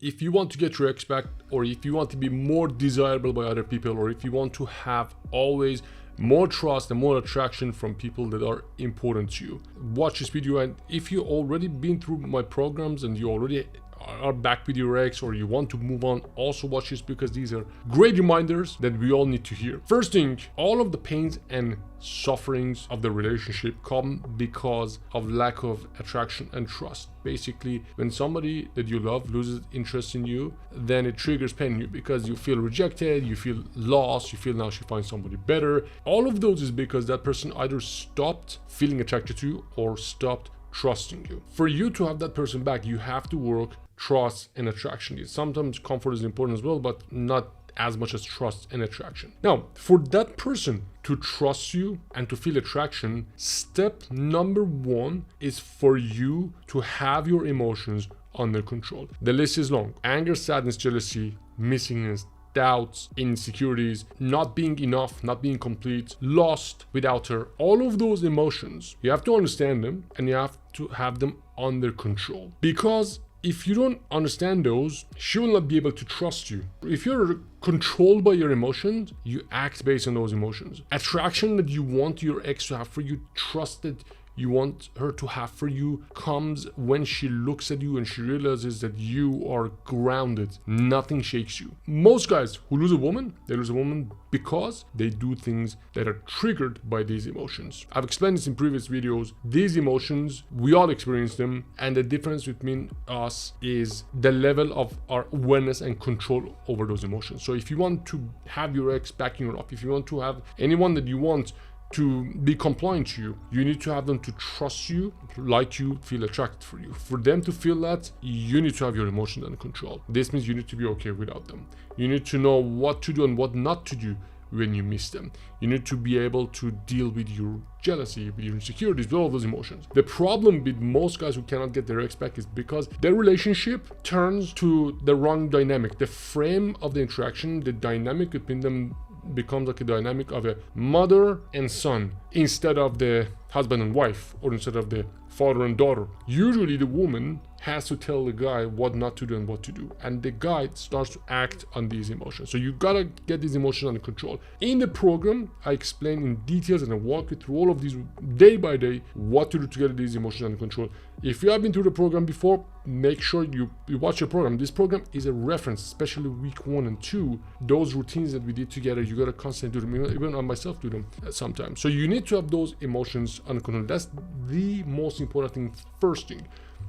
If you want to get your ex back, or if you want to be more desirable by other people, or if you want to have always more trust and more attraction from people that are important to you, watch this video. And if you already been through my programs and you already are back with your ex, or you want to move on, also watch this, because these are great reminders that we all need to hear. First thing, all of the pains and sufferings of the relationship come because of lack of attraction and trust. Basically, when somebody that you love loses interest in you, then it triggers pain in you because you feel rejected, you feel lost, you feel now she finds somebody better. All of those is because that person either stopped feeling attracted to you or stopped trusting you. For you to have that person back, you have to work trust and attraction. Sometimes comfort is important as well, but not as much as trust and attraction. Now, for that person to trust you and to feel attraction, step number one is for you to have your emotions under control. The list is long: anger, sadness, jealousy, missingness, doubts, insecurities, not being enough, not being complete, lost without her. All of those emotions, you have to understand them and you have to have them under control. Because if you don't understand those, she will not be able to trust you. If you're controlled by your emotions, you act based on those emotions. Attraction that you want your ex to have for you, trust that you want her to have for you, comes when she looks at you and she realizes that you are grounded. Nothing shakes you. Most guys who lose a woman, they lose a woman because they do things that are triggered by these emotions. I've explained this in previous videos. These emotions, we all experience them, and the difference between us is the level of our awareness and control over those emotions. So if you want to have your ex back in your life, if you want to have anyone that you want to be compliant to you, you need to have them to trust you, like you, feel attracted for you. For them to feel that, you need to have your emotions under control. This means you need to be okay without them. You need to know what to do and what not to do when you miss them. You need to be able to deal with your jealousy, with your insecurities, with all those emotions. The problem with most guys who cannot get their ex back is because their relationship turns to the wrong dynamic. The frame of the interaction, the dynamic between them becomes like a dynamic of a mother and son instead of the husband and wife, or instead of the father and daughter. Usually the woman has to tell the guy what not to do and what to do, and the guy starts to act on these emotions. So you gotta get these emotions under control. In the program, I explain in details and I walk you through all of these day by day, what to do to get these emotions under control. If you have been through the program before, make sure you watch your program. This program is a reference, especially week 1 and 2. Those routines that we did together, you gotta constantly do them. Even I myself do them sometimes. So you need to have those emotions under control. That's the most important thing. First thing,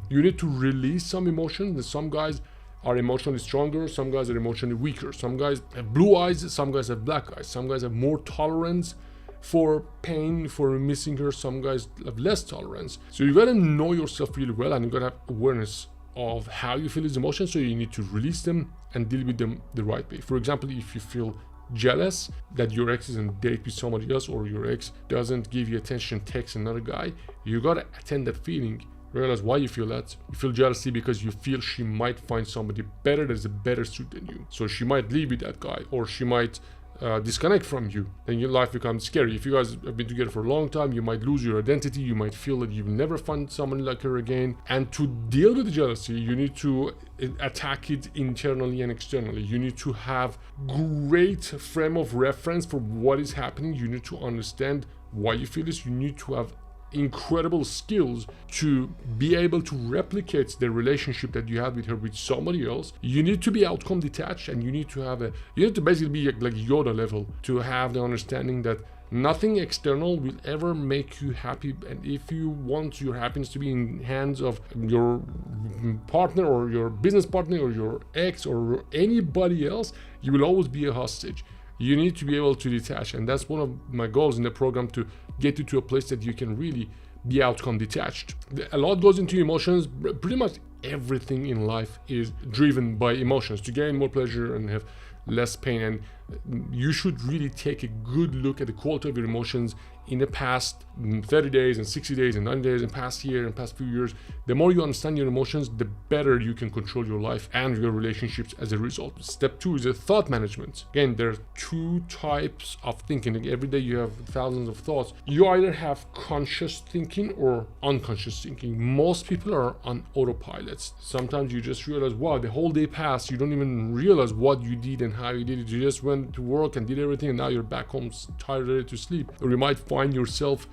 you need to release some emotions. And some guys are emotionally stronger, some guys are emotionally weaker. Some guys have blue eyes, some guys have black eyes. Some guys have more tolerance for pain, for missing her. Some guys have less tolerance. So you gotta know yourself really well, and you gotta have awareness of how you feel these emotions. So you need to release them and deal with them the right way. For example, if you feel jealous that your ex is on a date with somebody else, or your ex doesn't give you attention, text another guy, you gotta attend that feeling. Realize why you feel that. You feel jealousy because you feel she might find somebody better that is a better suit than you. So she might leave with that guy, or she might disconnect from you. Then your life becomes scary. If you guys have been together for a long time, you might lose your identity. You might feel that you'll never find someone like her again. And to deal with the jealousy, you need to attack it internally and externally. You need to have great frame of reference for what is happening. You need to understand why you feel this. You need to have incredible skills to be able to replicate the relationship that you had with her with somebody else. You need to be outcome detached, and you need to basically be like Yoda level, to have the understanding that nothing external will ever make you happy. And if you want your happiness to be in hands of your partner or your business partner or your ex or anybody else, you will always be a hostage. You need to be able to detach, and that's one of my goals in the program, to get you to a place that you can really be outcome detached. A lot goes into emotions. Pretty much everything in life is driven by emotions, to gain more pleasure and have less pain. And You should really take a good look at the quality of your emotions in the past 30 days and 60 days and 90 days and past year and past few years. The more you understand your emotions, the better you can control your life and your relationships as a result. Step 2 is a thought management. Again, there are 2 types of thinking. Like every day you have thousands of thoughts. You either have conscious thinking or unconscious thinking. Most people are on autopilots. Sometimes you just realize, wow, the whole day passed. You don't even realize what you did and how you did it. You just went to work and did everything, and now you're back home tired, ready to sleep. Or you might find yourself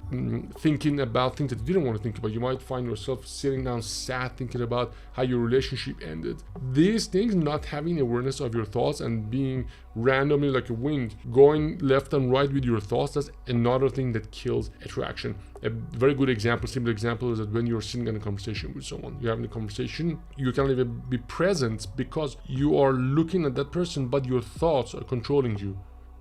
thinking about things that you didn't want to think about. You might find yourself sitting down sad thinking about how your relationship ended. These things, not having awareness of your thoughts and being randomly like a wind going left and right with your thoughts, that's another thing that kills attraction. A very good example, simple example, is that when you're sitting in a conversation with someone, you're having a conversation, you can't even be present because you are looking at that person, but your thoughts are controlling you.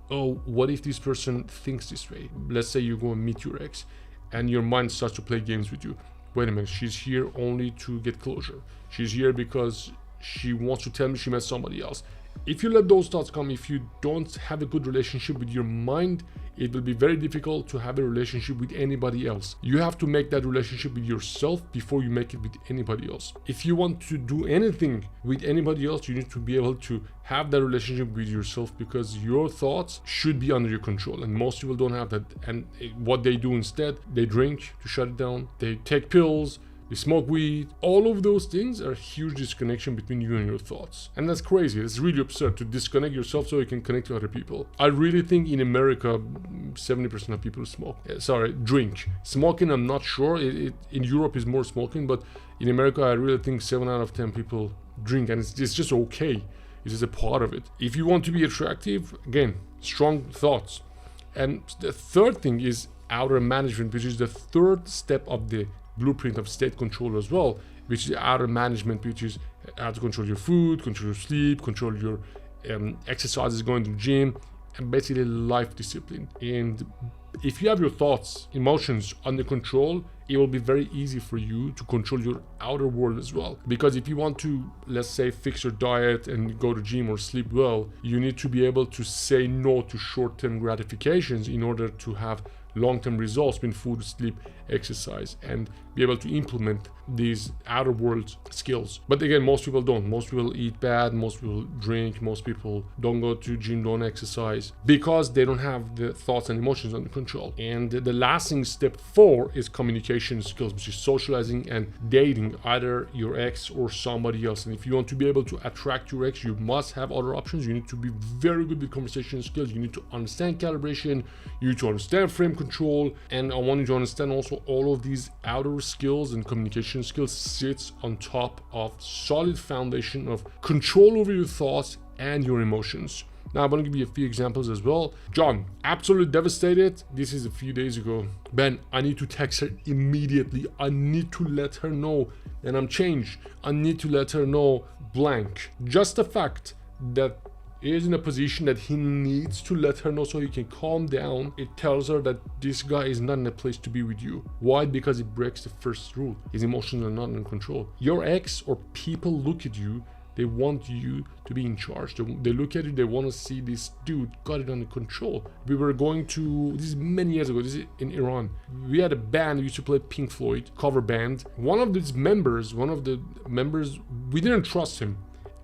Oh, what if this person thinks this way? Let's say you go and meet your ex and your mind starts to play games with you. Wait a minute, she's here only to get closure. She's here because she wants to tell me she met somebody else. If you let those thoughts come, if you don't have a good relationship with your mind, it will be very difficult to have a relationship with anybody else. You have to make that relationship with yourself before you make it with anybody else. If you want to do anything with anybody else, you need to be able to have that relationship with yourself, because your thoughts should be under your control, and most people don't have that. And what they do instead, they drink to shut it down, they take pills, they smoke weed. All of those things are a huge disconnection between you and your thoughts. And that's crazy. It's really absurd to disconnect yourself so you can connect to other people. I really think in America, 70% of people smoke. Drink. Smoking, I'm not sure. In Europe is more smoking, but in America, I really think 7 out of 10 people drink, and it's just okay. It's just a part of it. If you want to be attractive, again, strong thoughts. And the third thing is outer management, which is the third step of the blueprint of state control as well, which is outer management, which is how to control your food, control your sleep, control your exercises, going to the gym, and basically life discipline. And if you have your thoughts, emotions under control, it will be very easy for you to control your outer world as well. Because if you want to, let's say, fix your diet and go to gym or sleep well, you need to be able to say no to short-term gratifications in order to have long-term results in food, sleep, exercise, and be able to implement these outer world skills. But again, most people don't. Most people eat bad, most people drink, most people don't go to gym, don't exercise, because they don't have the thoughts and emotions under control. And the last thing, step 4, is communication skills, which is socializing and dating either your ex or somebody else. And if you want to be able to attract your ex, you must have other options. You need to be very good with conversation skills. You need to understand calibration. You need to understand frame control. And I want you to understand also all of these outer skills and communication skills sits on top of solid foundation of control over your thoughts and your emotions. Now I'm going to give you a few examples as well. John, absolutely devastated. This is a few days ago. Ben, I need to text her immediately. I need to let her know that I'm changed. I need to let her know blank. Just the fact that he is in a position that he needs to let her know so he can calm down, it tells her that this guy is not in a place to be with you. Why? Because it breaks the first rule. His emotions are not in control. Your ex or people look at you, they want you to be in charge. They look at you, they want to see this dude got it under control. We were going to, this is many years ago, this is in Iran. We had a band, we used to play Pink Floyd, cover band. One of the members, we didn't trust him.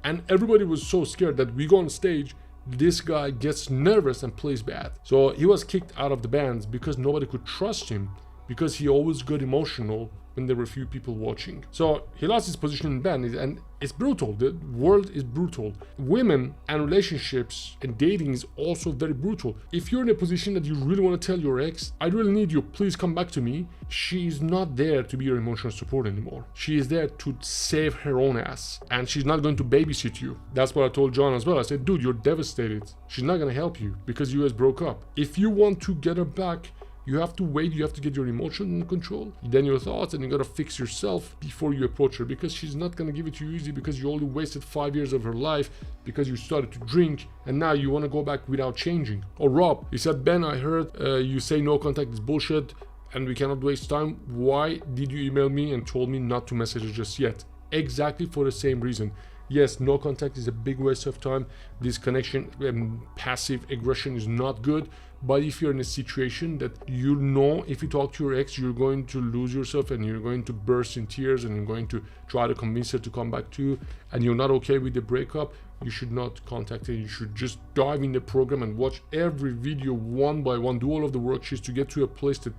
And everybody was so scared that we go on stage, this guy gets nervous and plays bad. So he was kicked out of the band because nobody could trust him, because he always got emotional when there were few people watching. So he lost his position in band, and it's brutal. The world is brutal. Women and relationships and dating is also very brutal. If you're in a position that you really want to tell your ex, I really need you, please come back to me, she is not there to be your emotional support anymore. She is there to save her own ass, and she's not going to babysit you. That's what I told John as well. I said, dude, you're devastated. She's not going to help you because you guys broke up. If you want to get her back, you have to wait, you have to get your emotion in control, then your thoughts, and you gotta fix yourself before you approach her, because she's not gonna give it to you easy, because you only wasted 5 years of her life because you started to drink, and now you wanna go back without changing. Or Rob, he said, Ben, I heard you say no contact is bullshit and we cannot waste time. Why did you email me and told me not to message her just yet? Exactly for the same reason. Yes, no contact is a big waste of time. Disconnection, passive aggression is not good. But if you're in a situation that you know if you talk to your ex, you're going to lose yourself and you're going to burst in tears and you're going to try to convince her to come back to you, and you're not okay with the breakup, you should not contact her. You should just dive in the program and watch every video one by one, do all of the worksheets to get to a place that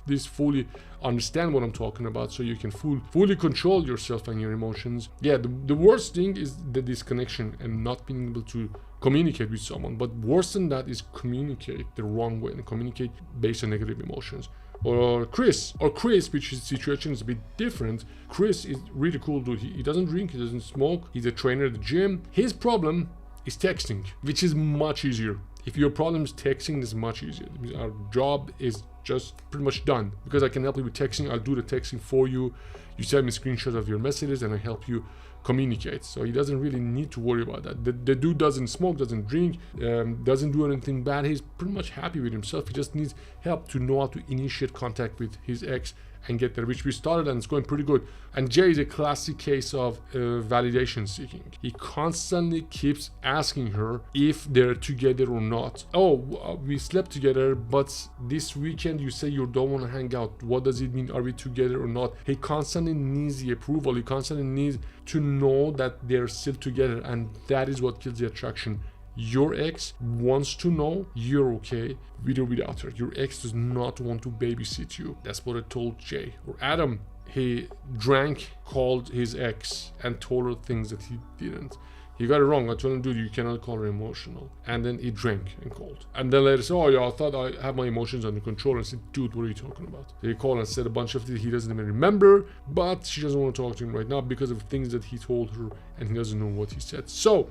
this fully understand what I'm talking about, so you can fully control yourself and your emotions. Yeah, the worst thing is the disconnection and not being able to communicate with someone. But worse than that is communicate the wrong way and communicate based on negative emotions. Or Chris, which his situation is a bit different. Chris is really cool dude. He doesn't drink, he doesn't smoke, he's a trainer at the gym. His problem is texting, which is much easier. If your problem is texting, it's much easier. Our job is just pretty much done. Because I can help you with texting, I'll do the texting for you. You send me screenshots of your messages and I help you communicate. So he doesn't really need to worry about that. The dude doesn't smoke, doesn't drink, doesn't do anything bad. He's pretty much happy with himself. He just needs help to know how to initiate contact with his ex and get there, which we started and it's going pretty good. And Jay is a classic case of validation seeking. He constantly keeps asking her if they're together or not. Oh, we slept together, but this weekend you say you don't want to hang out. What does it mean? Are we together or not? He constantly needs the approval. He constantly needs to know that they're still together, and that is what kills the attraction. Your ex wants to know you're okay with or without her. Your ex does not want to babysit you. That's what I told Jay. Or Adam, he drank, called his ex and told her things that he didn't. He got it wrong. I told him, dude, you cannot call her emotional. And then he drank and called. And then later said, oh yeah, I thought I have my emotions under control. And I said, dude, what are you talking about? So he called and said a bunch of things he doesn't even remember, but she doesn't want to talk to him right now because of things that he told her and he doesn't know what he said. So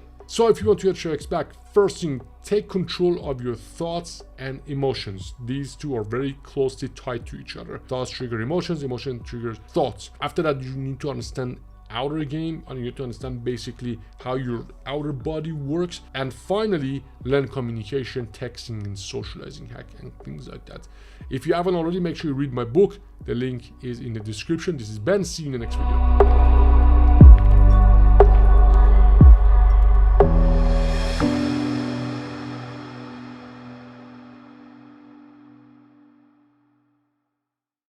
if you want to get your ex back, first thing, take control of your thoughts and emotions. These two are very closely tied to each other. Thoughts trigger emotions, emotion triggers thoughts. After that, you need to understand outer game and you need to understand basically how your outer body works. And finally, learn communication, texting, and socializing hack and things like that. If you haven't already, make sure you read my book. The link is in the description. This is Ben. See you in the next video.